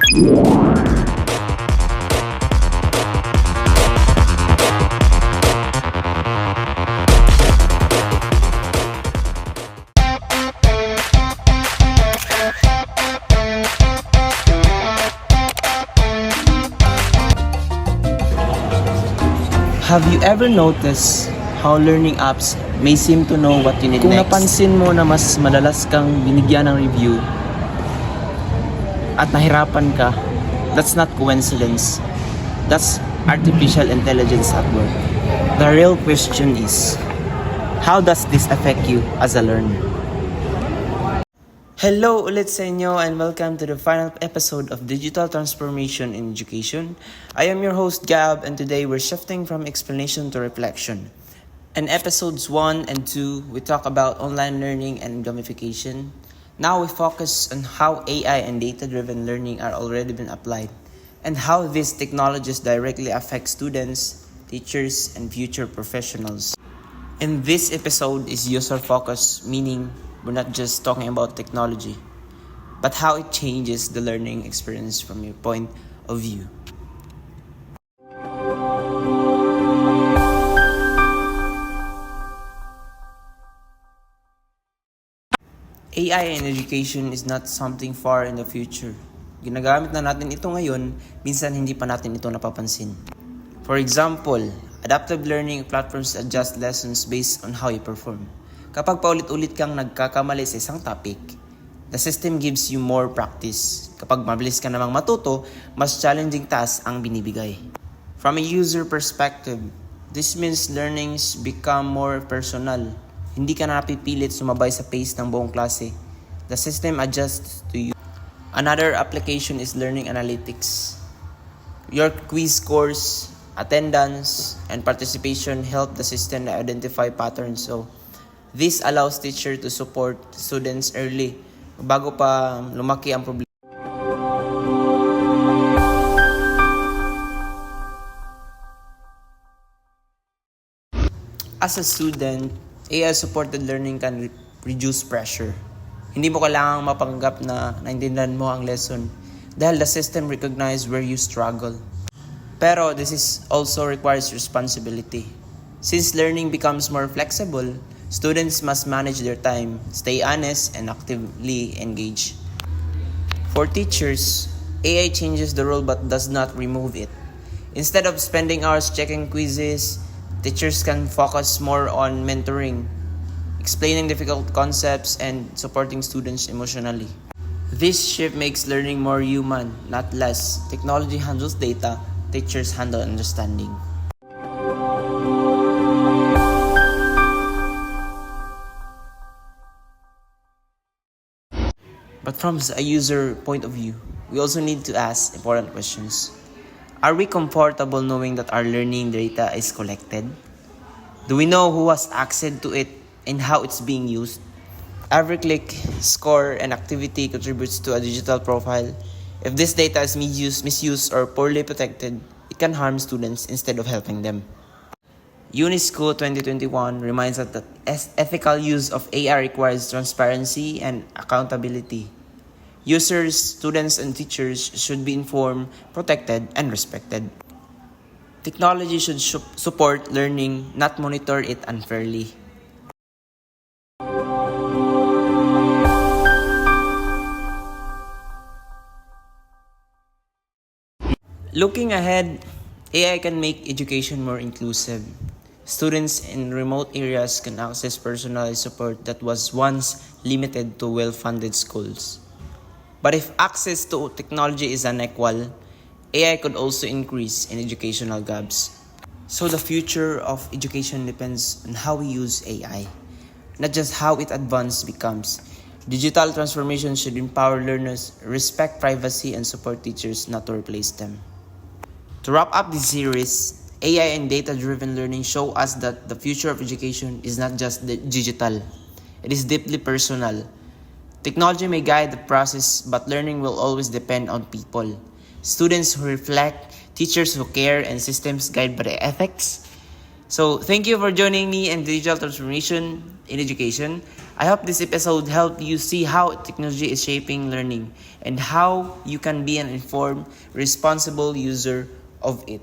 Have you ever noticed how learning apps may seem to know what you need Kung next? Kung napansin mo na mas madalas kang binigyan ng review at nahirapan ka, that's not coincidence. That's artificial intelligence at work. The real question is, how does this affect you as a learner? Hello ulit sa inyo and welcome to the final episode of Digital Transformation in Education. I am your host Gab and today we're shifting from explanation to reflection. In episodes 1 and 2, we talk about online learning and gamification. Now we focus on how AI and data-driven learning are already been applied and how these technologies directly affect students, teachers, and future professionals. In this episode is user focus, meaning we're not just talking about technology, but how it changes the learning experience from your point of view. AI in education is not something far in the future. Ginagamit na natin ito ngayon, minsan hindi pa natin ito napapansin. For example, adaptive learning platforms adjust lessons based on how you perform. Kapag paulit-ulit kang nagkakamali sa isang topic, the system gives you more practice. Kapag mabilis ka namang matuto, mas challenging task ang binibigay. From a user perspective, this means learnings become more personal. Hindi ka na napipilit sumabay sa pace ng buong klase. The system adjusts to you. Another application is learning analytics. Your quiz scores, attendance, and participation help the system identify patterns. So, this allows teachers to support students early, bago pa lumaki ang problema. As a student, AI-supported learning can reduce pressure. Hindi mo kailangang mapanggap na naintindihan mo ang lesson dahil the system recognizes where you struggle. Pero this is also requires responsibility. Since learning becomes more flexible, students must manage their time, stay honest, and actively engage. For teachers, AI changes the role but does not remove it. Instead of spending hours checking quizzes, teachers can focus more on mentoring, explaining difficult concepts, and supporting students emotionally. This shift makes learning more human, not less. Technology handles data, teachers handle understanding. But from a user point of view, we also need to ask important questions. Are we comfortable knowing that our learning data is collected? Do we know who has access to it and how it's being used? Every click, score, and activity contributes to a digital profile. If this data is misused, or poorly protected, it can harm students instead of helping them. UNESCO 2021 reminds us that ethical use of AI requires transparency and accountability. Users, students, and teachers should be informed, protected, and respected. Technology should support learning, not monitor it unfairly. Looking ahead, AI can make education more inclusive. Students in remote areas can access personalized support that was once limited to well-funded schools. But if access to technology is unequal, AI could also increase in educational gaps. So the future of education depends on how we use AI, not just how it advanced becomes. Digital transformation should empower learners, respect privacy, and support teachers, not to replace them. To wrap up this series, AI and data-driven learning show us that the future of education is not just digital. It is deeply personal. Technology may guide the process, but learning will always depend on people. Students who reflect, teachers who care, and systems guided by the ethics. So, thank you for joining me in Digital Transformation in Education. I hope this episode helped you see how technology is shaping learning and how you can be an informed, responsible user of it.